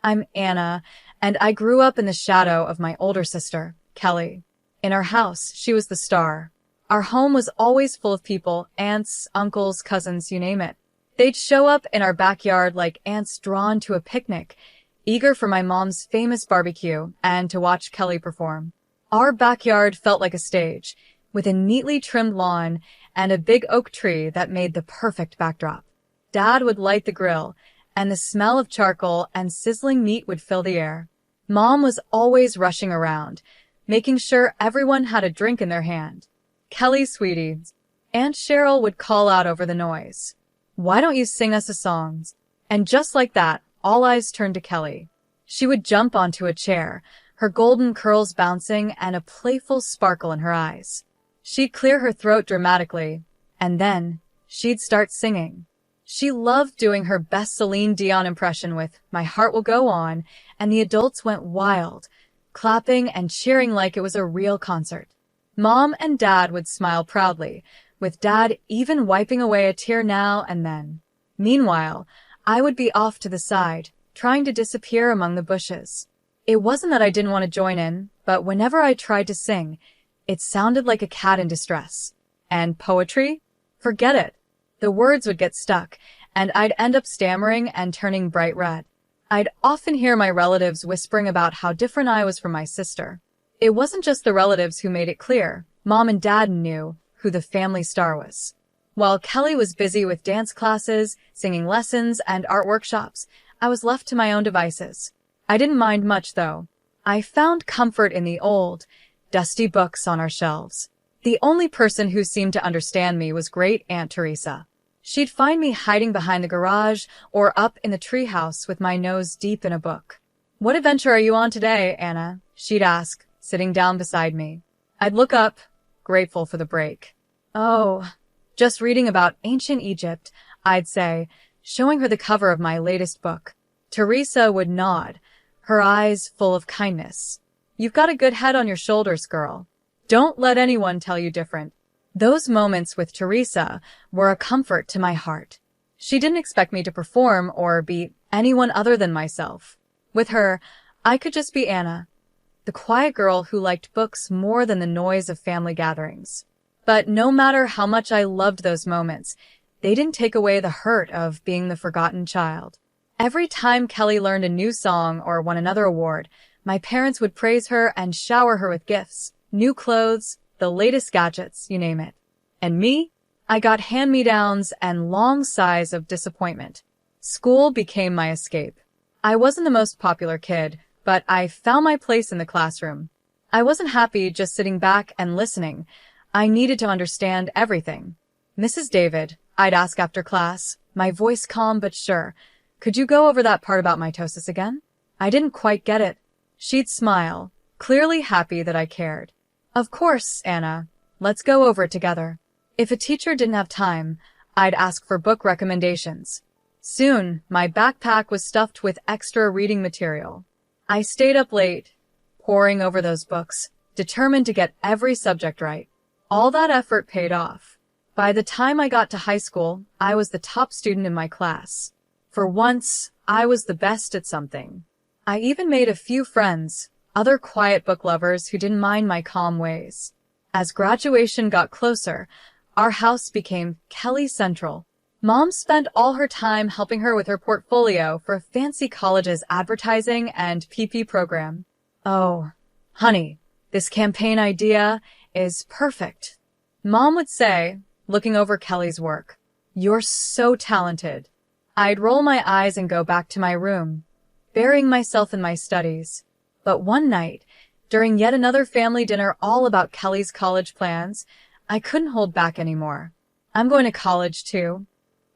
I'm Anna, and I grew up in the shadow of my older sister, Kelly. In our house, she was the star. Our home was always full of people, aunts, uncles, cousins, you name it. They'd show up in our backyard like ants drawn to a picnic, eager for my mom's famous barbecue and to watch Kelly perform. Our backyard felt like a stage, with a neatly trimmed lawn and a big oak tree that made the perfect backdrop. Dad would light the grill, and the smell of charcoal and sizzling meat would fill the air. Mom was always rushing around, making sure everyone had a drink in their hand. Kelly, sweetie, Aunt Cheryl would call out over the noise. Why don't you sing us a song? And just like that, all eyes turned to Kelly. She would jump onto a chair, her golden curls bouncing and a playful sparkle in her eyes. She'd clear her throat dramatically, and then she'd start singing. She loved doing her best Celine Dion impression with My Heart Will Go On, and the adults went wild, clapping and cheering like it was a real concert. Mom and Dad would smile proudly, with Dad even wiping away a tear now and then. Meanwhile, I would be off to the side, trying to disappear among the bushes. It wasn't that I didn't want to join in, but whenever I tried to sing, it sounded like a cat in distress. And poetry? Forget it. The words would get stuck, and I'd end up stammering and turning bright red. I'd often hear my relatives whispering about how different I was from my sister. It wasn't just the relatives who made it clear. Mom and Dad knew who the family star was. While Kelly was busy with dance classes, singing lessons, and art workshops, I was left to my own devices. I didn't mind much, though. I found comfort in the old, dusty books on our shelves. The only person who seemed to understand me was Great Aunt Teresa. She'd find me hiding behind the garage or up in the treehouse with my nose deep in a book. "What adventure are you on today, Anna?" she'd ask, sitting down beside me. I'd look up, grateful for the break. "Oh, just reading about ancient Egypt," I'd say, showing her the cover of my latest book. Teresa would nod, her eyes full of kindness. "You've got a good head on your shoulders, girl. Don't let anyone tell you different." Those moments with Teresa were a comfort to my heart. She didn't expect me to perform or be anyone other than myself. With her, I could just be Anna, the quiet girl who liked books more than the noise of family gatherings. But no matter how much I loved those moments, they didn't take away the hurt of being the forgotten child. Every time Kelly learned a new song or won another award, my parents would praise her and shower her with gifts, new clothes, the latest gadgets, you name it. And me? I got hand-me-downs and long sighs of disappointment. School became my escape. I wasn't the most popular kid, but I found my place in the classroom. I wasn't happy just sitting back and listening. I needed to understand everything. "Mrs. David," I'd ask after class, my voice calm but sure, "could you go over that part about mitosis again? I didn't quite get it." She'd smile, clearly happy that I cared. "Of course, Anna. Let's go over it together." If a teacher didn't have time, I'd ask for book recommendations. Soon, my backpack was stuffed with extra reading material. I stayed up late, poring over those books, determined to get every subject right. All that effort paid off. By the time I got to high school, I was the top student in my class. For once, I was the best at something. I even made a few friends, other quiet book lovers who didn't mind my calm ways. As graduation got closer, our house became Kelly Central. Mom spent all her time helping her with her portfolio for a fancy college's advertising and PP program. "Oh, honey, this campaign idea is perfect," Mom would say, looking over Kelly's work. "You're so talented." I'd roll my eyes and go back to my room, burying myself in my studies. But one night, during yet another family dinner all about Kelly's college plans, I couldn't hold back anymore. "I'm going to college too,"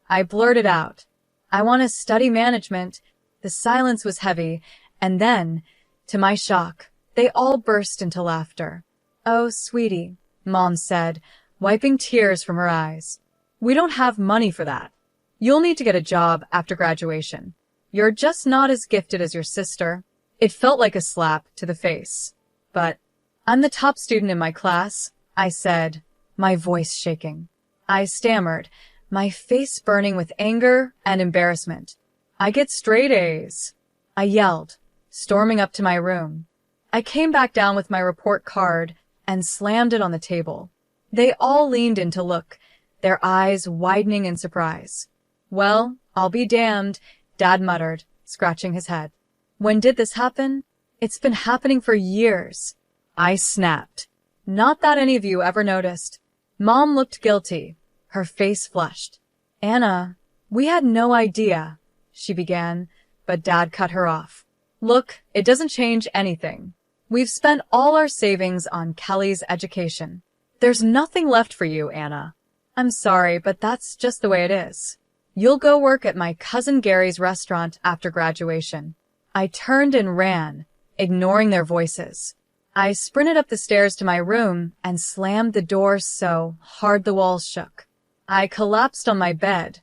I blurted out. "I want to study management." The silence was heavy, and then, to my shock, they all burst into laughter. "Oh, sweetie," Mom said, wiping tears from her eyes. "We don't have money for that. You'll need to get a job after graduation. You're just not as gifted as your sister." It felt like a slap to the face. "But I'm the top student in my class," I said, my voice shaking. I stammered, my face burning with anger and embarrassment. "I get straight A's." I yelled, storming up to my room. I came back down with my report card and slammed it on the table. They all leaned in to look, their eyes widening in surprise. Well, I'll be damned, Dad muttered, scratching his head. When did this happen? It's been happening for years. I snapped. Not that any of you ever noticed. Mom looked guilty. Her face flushed. Anna, we had no idea, she began, but Dad cut her off. Look, it doesn't change anything. We've spent all our savings on Kelly's education. There's nothing left for you, Anna. I'm sorry, but that's just the way it is. You'll go work at my cousin Gary's restaurant after graduation. I turned and ran, ignoring their voices. I sprinted up the stairs to my room and slammed the door so hard the walls shook. I collapsed on my bed,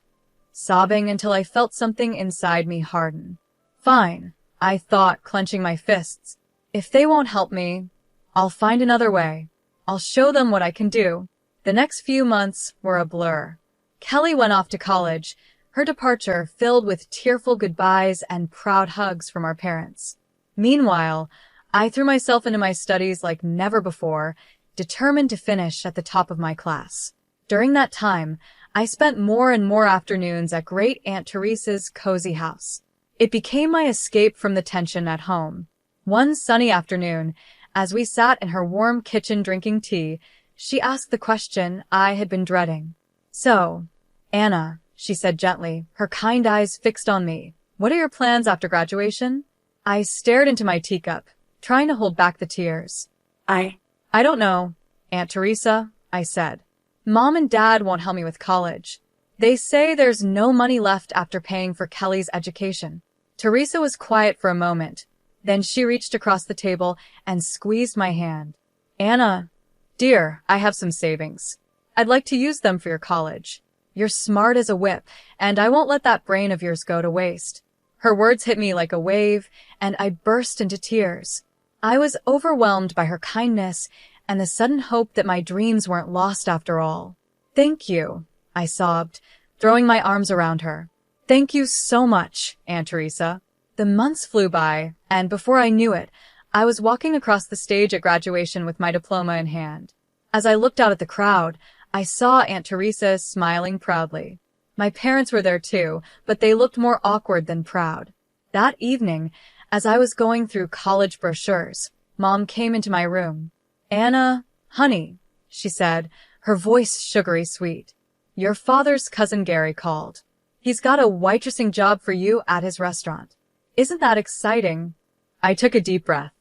sobbing until I felt something inside me harden. Fine, I thought, clenching my fists. If they won't help me, I'll find another way. I'll show them what I can do. The next few months were a blur. Kelly went off to college, her departure filled with tearful goodbyes and proud hugs from our parents. Meanwhile, I threw myself into my studies like never before, determined to finish at the top of my class. During that time, I spent more and more afternoons at Great Aunt Teresa's cozy house. It became my escape from the tension at home. One sunny afternoon, as we sat in her warm kitchen drinking tea, she asked the question I had been dreading. So, Anna, she said gently, her kind eyes fixed on me. What are your plans after graduation? I stared into my teacup, trying to hold back the tears. I don't know, Aunt Teresa, I said. Mom and Dad won't help me with college. They say there's no money left after paying for Kelly's education. Teresa was quiet for a moment. Then she reached across the table and squeezed my hand. Anna, dear, I have some savings. I'd like to use them for your college. You're smart as a whip, and I won't let that brain of yours go to waste. Her words hit me like a wave, and I burst into tears. I was overwhelmed by her kindness and the sudden hope that my dreams weren't lost after all. Thank you, I sobbed, throwing my arms around her. Thank you so much, Aunt Teresa. The months flew by, and before I knew it, I was walking across the stage at graduation with my diploma in hand. As I looked out at the crowd, I saw Aunt Teresa smiling proudly. My parents were there too, but they looked more awkward than proud. That evening, as I was going through college brochures, Mom came into my room. Anna, honey, she said, her voice sugary sweet. Your father's cousin Gary called. He's got a waitressing job for you at his restaurant. Isn't that exciting? I took a deep breath.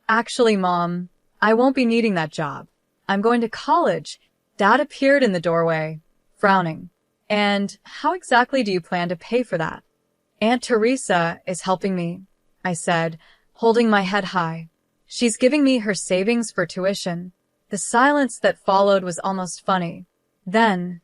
Actually, Mom, I won't be needing that job. I'm going to college. Dad appeared in the doorway, frowning. And how exactly do you plan to pay for that? Aunt Teresa is helping me, I said, holding my head high. She's giving me her savings for tuition. The silence that followed was almost funny. Then,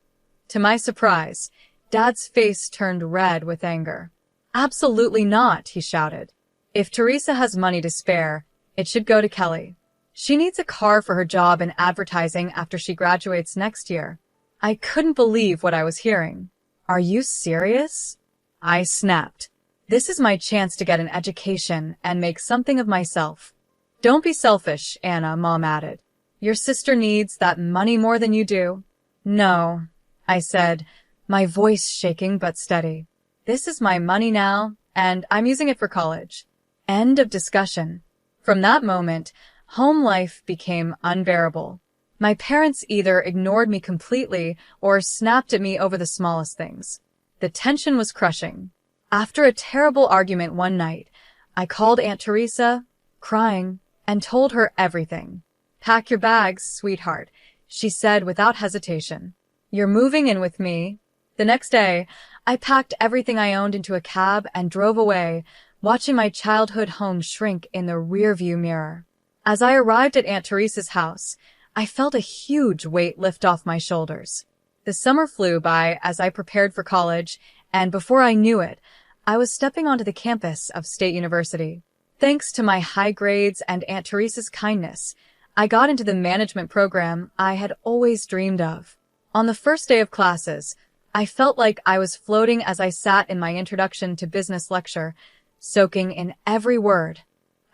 to my surprise, Dad's face turned red with anger. Absolutely not, he shouted. If Teresa has money to spare, it should go to Kelly. She needs a car for her job in advertising after she graduates next year. I couldn't believe what I was hearing. Are you serious? I snapped. This is my chance to get an education and make something of myself. Don't be selfish, Anna, Mom added. Your sister needs that money more than you do. No, I said, my voice shaking but steady. This is my money now, and I'm using it for college. End of discussion. From that moment, home life became unbearable. My parents either ignored me completely or snapped at me over the smallest things. The tension was crushing. After a terrible argument one night, I called Aunt Teresa, crying, and told her everything. Pack your bags, sweetheart, she said without hesitation. You're moving in with me. The next day, I packed everything I owned into a cab and drove away, watching my childhood home shrink in the rearview mirror. As I arrived at Aunt Teresa's house, I felt a huge weight lift off my shoulders. The summer flew by as I prepared for college, and before I knew it, I was stepping onto the campus of State University. Thanks to my high grades and Aunt Teresa's kindness, I got into the management program I had always dreamed of. On the first day of classes, I felt like I was floating as I sat in my introduction to business lecture, soaking in every word.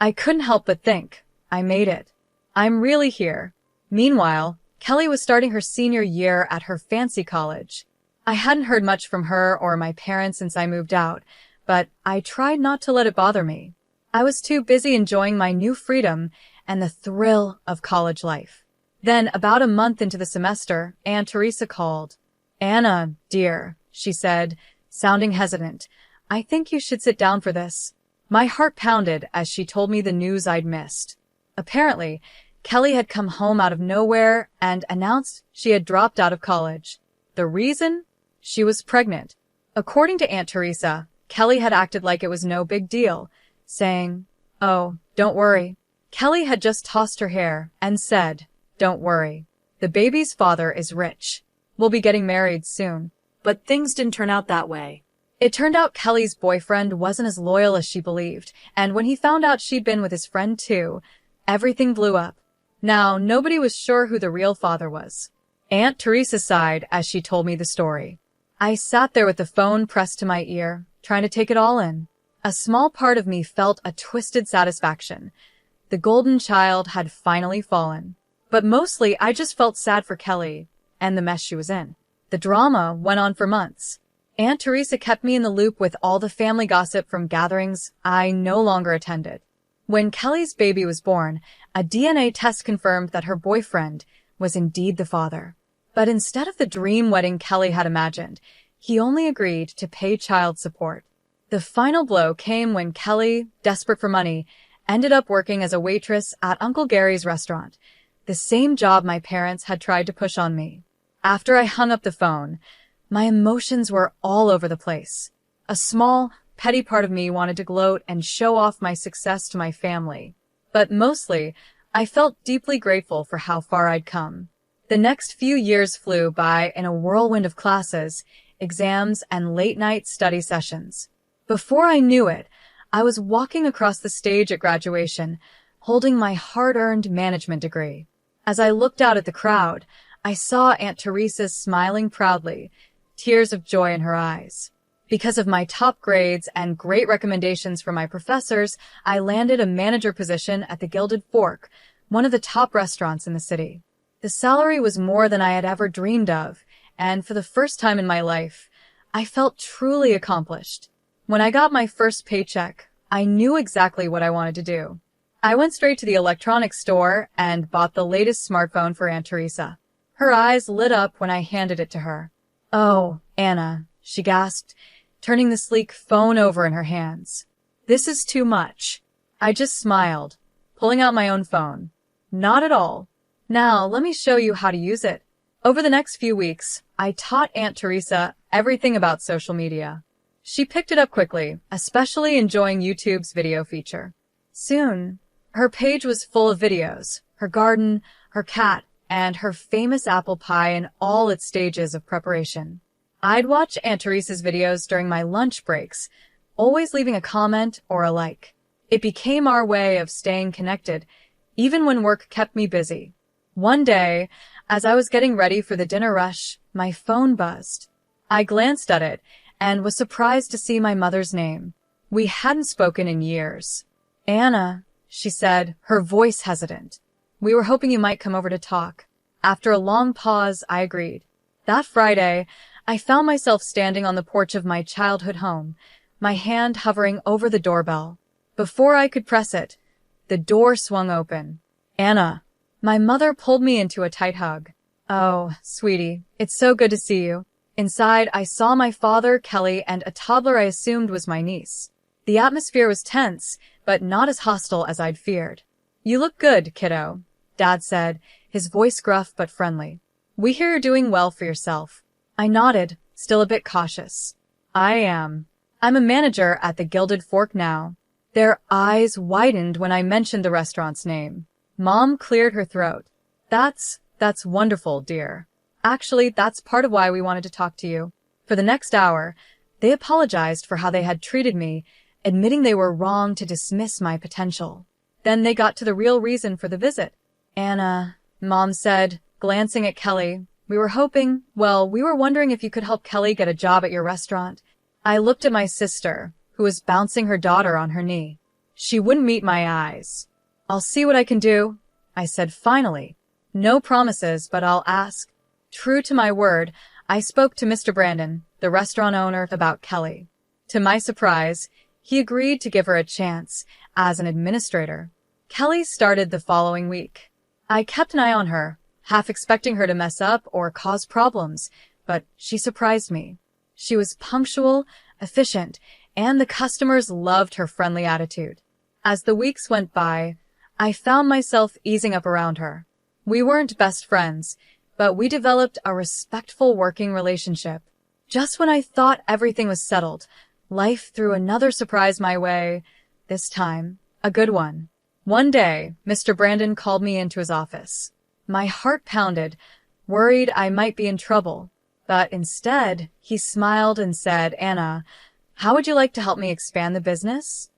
I couldn't help but think, I made it. I'm really here. Meanwhile, Kelly was starting her senior year at her fancy college. I hadn't heard much from her or my parents since I moved out, but I tried not to let it bother me. I was too busy enjoying my new freedom and the thrill of college life. Then, about a month into the semester, Aunt Teresa called. "Anna, dear," she said, sounding hesitant, "I think you should sit down for this." My heart pounded as she told me the news I'd missed. Apparently, Kelly had come home out of nowhere and announced she had dropped out of college. The reason? She was pregnant. According to Aunt Teresa, Kelly had acted like it was no big deal, saying, "Oh, don't worry." Kelly had just tossed her hair and said, "Don't worry. The baby's father is rich. We'll be getting married soon." But things didn't turn out that way. It turned out Kelly's boyfriend wasn't as loyal as she believed, and when he found out she'd been with his friend too, everything blew up. Now, nobody was sure who the real father was. Aunt Teresa sighed as she told me the story. I sat there with the phone pressed to my ear, trying to take it all in. A small part of me felt a twisted satisfaction. The golden child had finally fallen. But mostly, I just felt sad for Kelly and the mess she was in. The drama went on for months. Aunt Teresa kept me in the loop with all the family gossip from gatherings I no longer attended. When Kelly's baby was born, a DNA test confirmed that her boyfriend was indeed the father. But instead of the dream wedding Kelly had imagined, he only agreed to pay child support. The final blow came when Kelly, desperate for money, ended up working as a waitress at Uncle Gary's restaurant, the same job my parents had tried to push on me. After I hung up the phone, my emotions were all over the place. A small, petty part of me wanted to gloat and show off my success to my family. But mostly, I felt deeply grateful for how far I'd come. The next few years flew by in a whirlwind of classes, exams, and late-night study sessions. Before I knew it, I was walking across the stage at graduation, holding my hard-earned management degree. As I looked out at the crowd, I saw Aunt Teresa smiling proudly, tears of joy in her eyes. Because of my top grades and great recommendations from my professors, I landed a manager position at the Gilded Fork, one of the top restaurants in the city. The salary was more than I had ever dreamed of, and for the first time in my life, I felt truly accomplished. When I got my first paycheck, I knew exactly what I wanted to do. I went straight to the electronics store and bought the latest smartphone for Aunt Teresa. Her eyes lit up when I handed it to her. "Oh, Anna," she gasped, turning the sleek phone over in her hands. "This is too much." I just smiled, pulling out my own phone. "Not at all. Now, let me show you how to use it." Over the next few weeks, I taught Aunt Teresa everything about social media. She picked it up quickly, especially enjoying YouTube's video feature. Soon, her page was full of videos, her garden, her cat, and her famous apple pie in all its stages of preparation. I'd watch Aunt Teresa's videos during my lunch breaks, always leaving a comment or a like. It became our way of staying connected, even when work kept me busy. One day, as I was getting ready for the dinner rush, my phone buzzed. I glanced at it and was surprised to see my mother's name. We hadn't spoken in years. "Anna," she said, her voice hesitant. "We were hoping you might come over to talk." After a long pause, I agreed. That Friday, I found myself standing on the porch of my childhood home, my hand hovering over the doorbell. Before I could press it, the door swung open. "Anna." My mother pulled me into a tight hug. "Oh, sweetie, it's so good to see you." Inside, I saw my father, Kelly, and a toddler I assumed was my niece. The atmosphere was tense, but not as hostile as I'd feared. "You look good, kiddo," Dad said, his voice gruff but friendly. "We hear you're doing well for yourself." I nodded, still a bit cautious. "I am. I'm a manager at the Gilded Fork now." Their eyes widened when I mentioned the restaurant's name. Mom cleared her throat. That's wonderful, dear. Actually, that's part of why we wanted to talk to you." For the next hour, they apologized for how they had treated me, admitting they were wrong to dismiss my potential. Then they got to the real reason for the visit. "Anna," Mom said, glancing at Kelly, we were wondering if you could help Kelly get a job at your restaurant." I looked at my sister, who was bouncing her daughter on her knee. She wouldn't meet my eyes. "I'll see what I can do," I said finally. "No promises, but I'll ask." True to my word, I spoke to Mr. Brandon, the restaurant owner, about Kelly. To my surprise, he agreed to give her a chance as an administrator. Kelly started the following week. I kept an eye on her, half expecting her to mess up or cause problems, but she surprised me. She was punctual, efficient, and the customers loved her friendly attitude. As the weeks went by, I found myself easing up around her. We weren't best friends, but we developed a respectful working relationship. Just when I thought everything was settled, life threw another surprise my way, this time a good one. One day, Mr. Brandon called me into his office. My heart pounded, worried I might be in trouble. But instead, he smiled and said, "Anna, how would you like to help me expand the business?"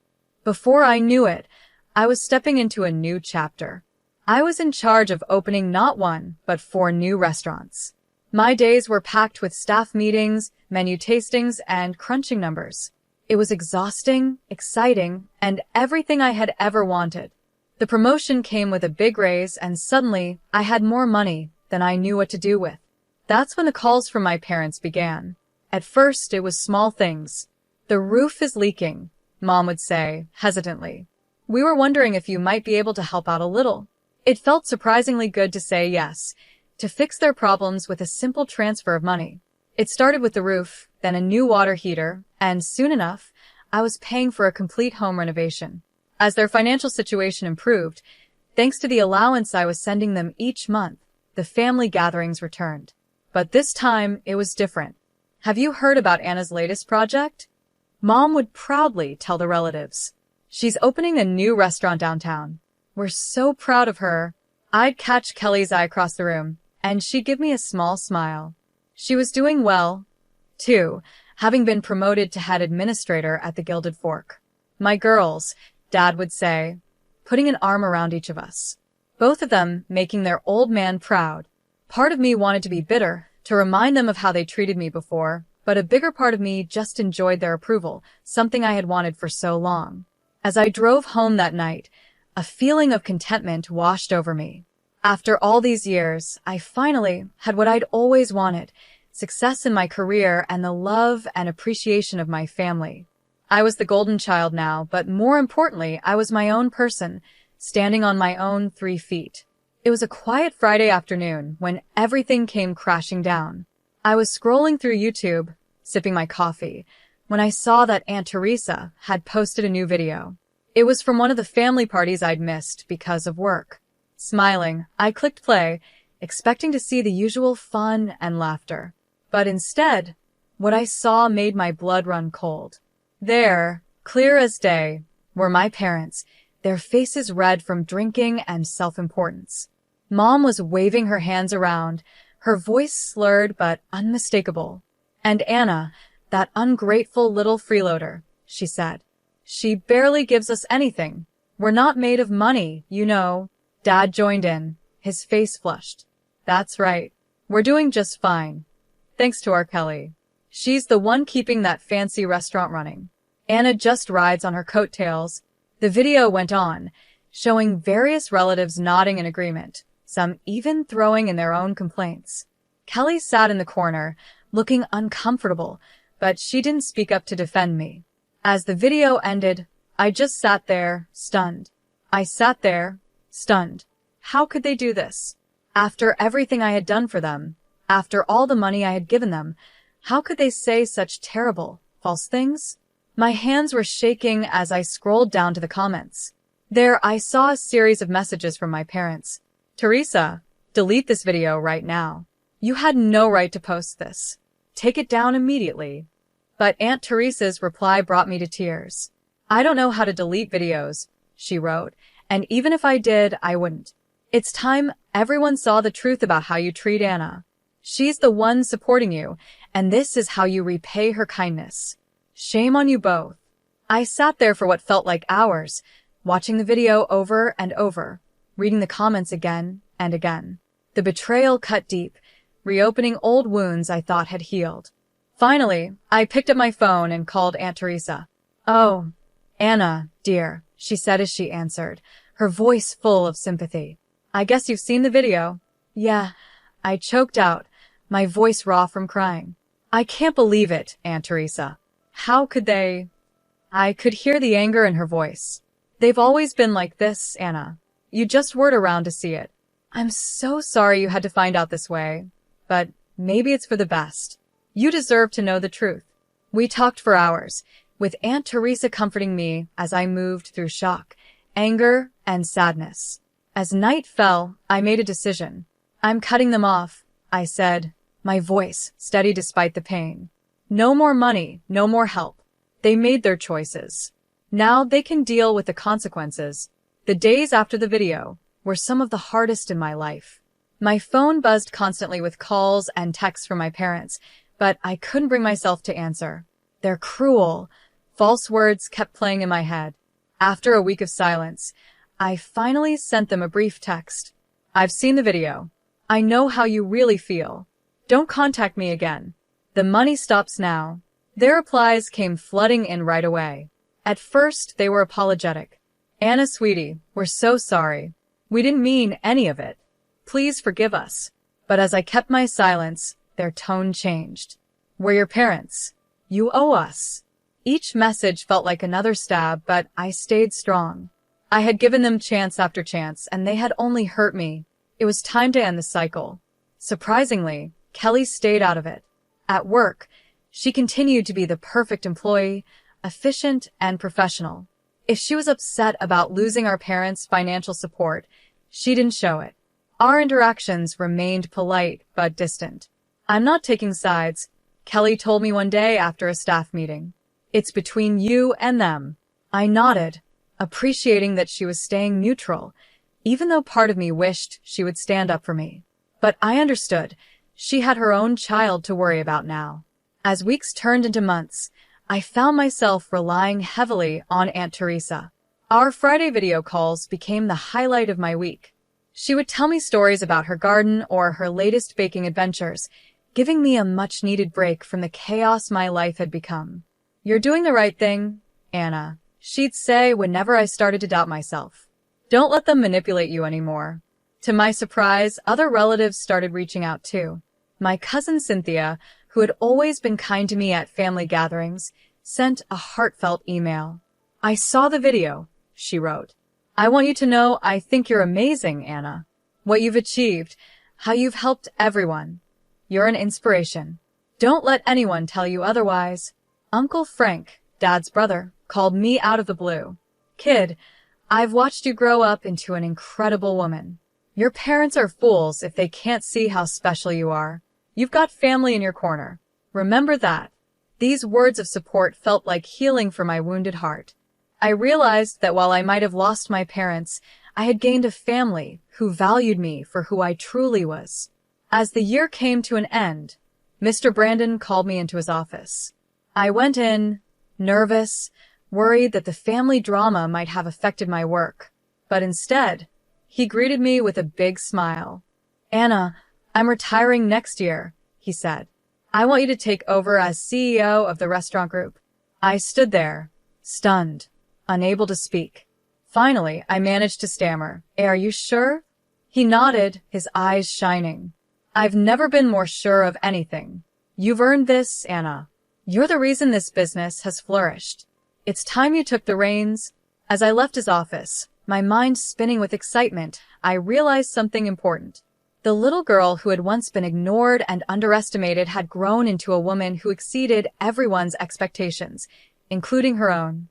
Before I knew it, I was stepping into a new chapter. I was in charge of opening not one, but 4 new restaurants. My days were packed with staff meetings, menu tastings, and crunching numbers. It was exhausting, exciting, and everything I had ever wanted. The promotion came with a big raise, and suddenly I had more money than I knew what to do with. That's when the calls from my parents began. At first, it was small things. "The roof is leaking," Mom would say, hesitantly. "We were wondering if you might be able to help out a little." It felt surprisingly good to say yes, to fix their problems with a simple transfer of money. It started with the roof, then a new water heater, and soon enough, I was paying for a complete home renovation. As their financial situation improved, thanks to the allowance I was sending them each month, the family gatherings returned. But this time, it was different. "Have you heard about Anna's latest project?" Mom would proudly tell the relatives. "She's opening a new restaurant downtown. We're so proud of her." I'd catch Kelly's eye across the room, and she'd give me a small smile. She was doing well, too, having been promoted to head administrator at the Gilded Fork. "My girls," Dad would say, putting an arm around each of us. Both of them making their old man proud. Part of me wanted to be bitter, to remind them of how they treated me before, but a bigger part of me just enjoyed their approval, something I had wanted for so long. As I drove home that night, a feeling of contentment washed over me. After all these years, I finally had what I'd always wanted, success in my career and the love and appreciation of my family. I was the golden child now, but more importantly, I was my own person, standing on my own 3 feet. It was a quiet Friday afternoon when everything came crashing down. I was scrolling through YouTube, sipping my coffee, when I saw that Aunt Teresa had posted a new video. It was from one of the family parties I'd missed because of work. Smiling, I clicked play, expecting to see the usual fun and laughter. But instead, what I saw made my blood run cold. There, clear as day, were my parents, their faces red from drinking and self-importance. Mom was waving her hands around, her voice slurred but unmistakable. "And Anna, that ungrateful little freeloader," she said. "She barely gives us anything. We're not made of money, you know." Dad joined in, his face flushed. "That's right. We're doing just fine. Thanks to our Kelly. She's the one keeping that fancy restaurant running. Anna just rides on her coattails." The video went on, showing various relatives nodding in agreement, some even throwing in their own complaints. Kelly sat in the corner, looking uncomfortable, but she didn't speak up to defend me. As the video ended, I just sat there, stunned. I sat there, stunned. How could they do this? After everything I had done for them, after all the money I had given them, how could they say such terrible, false things? My hands were shaking as I scrolled down to the comments. There I saw a series of messages from my parents. "Teresa, delete this video right now. You had no right to post this. Take it down immediately." But Aunt Teresa's reply brought me to tears. "I don't know how to delete videos," she wrote, "and even if I did, I wouldn't. It's time everyone saw the truth about how you treat Anna. She's the one supporting you, and this is how you repay her kindness. Shame on you both." I sat there for what felt like hours, watching the video over and over, reading the comments again and again. The betrayal cut deep, reopening old wounds I thought had healed. Finally, I picked up my phone and called Aunt Teresa. Oh, Anna, dear, she said as she answered, her voice full of sympathy. I guess you've seen the video. Yeah, I choked out, my voice raw from crying. I can't believe it, Aunt Teresa. How could they? I could hear the anger in her voice. They've always been like this, Anna. You just weren't around to see it. I'm so sorry you had to find out this way, but maybe it's for the best. You deserve to know the truth. We talked for hours, with Aunt Teresa comforting me as I moved through shock, anger, and sadness. As night fell, I made a decision. I'm cutting them off, I said, my voice steady despite the pain. No more money, no more help. They made their choices. Now they can deal with the consequences. The days after the video were some of the hardest in my life. My phone buzzed constantly with calls and texts from my parents, but I couldn't bring myself to answer. Their cruel, false words kept playing in my head. After a week of silence, I finally sent them a brief text. I've seen the video. I know how you really feel. Don't contact me again. The money stops now. Their replies came flooding in right away. At first, they were apologetic. Anna, sweetie, we're so sorry. We didn't mean any of it. Please forgive us. But as I kept my silence, their tone changed. We're your parents. You owe us. Each message felt like another stab, but I stayed strong. I had given them chance after chance, and they had only hurt me. It was time to end the cycle. Surprisingly, Kelly stayed out of it. At work, she continued to be the perfect employee, efficient and professional. If she was upset about losing our parents' financial support, she didn't show it. Our interactions remained polite but distant. I'm not taking sides, Kelly told me one day after a staff meeting. It's between you and them. I nodded, appreciating that she was staying neutral, even though part of me wished she would stand up for me. But I understood. She had her own child to worry about now. As weeks turned into months, I found myself relying heavily on Aunt Teresa. Our Friday video calls became the highlight of my week. She would tell me stories about her garden or her latest baking adventures, giving me a much-needed break from the chaos my life had become. You're doing the right thing, Anna, she'd say whenever I started to doubt myself. Don't let them manipulate you anymore. To my surprise, other relatives started reaching out too. My cousin Cynthia, who had always been kind to me at family gatherings, sent a heartfelt email. I saw the video, she wrote. I want you to know I think you're amazing, Anna. What you've achieved, how you've helped everyone. You're an inspiration. Don't let anyone tell you otherwise. Uncle Frank, Dad's brother, called me out of the blue. Kid, I've watched you grow up into an incredible woman. Your parents are fools if they can't see how special you are. You've got family in your corner. Remember that. These words of support felt like healing for my wounded heart. I realized that while I might have lost my parents, I had gained a family who valued me for who I truly was. As the year came to an end, Mr. Brandon called me into his office. I went in, nervous, worried that the family drama might have affected my work. But instead, he greeted me with a big smile. Anna, I'm retiring next year, he said. I want you to take over as CEO of the restaurant group. I stood there, stunned, unable to speak. Finally, I managed to stammer. Are you sure? He nodded, his eyes shining. I've never been more sure of anything. You've earned this, Anna. You're the reason this business has flourished. It's time you took the reins. As I left his office, my mind spinning with excitement, I realized something important. The little girl who had once been ignored and underestimated had grown into a woman who exceeded everyone's expectations, including her own.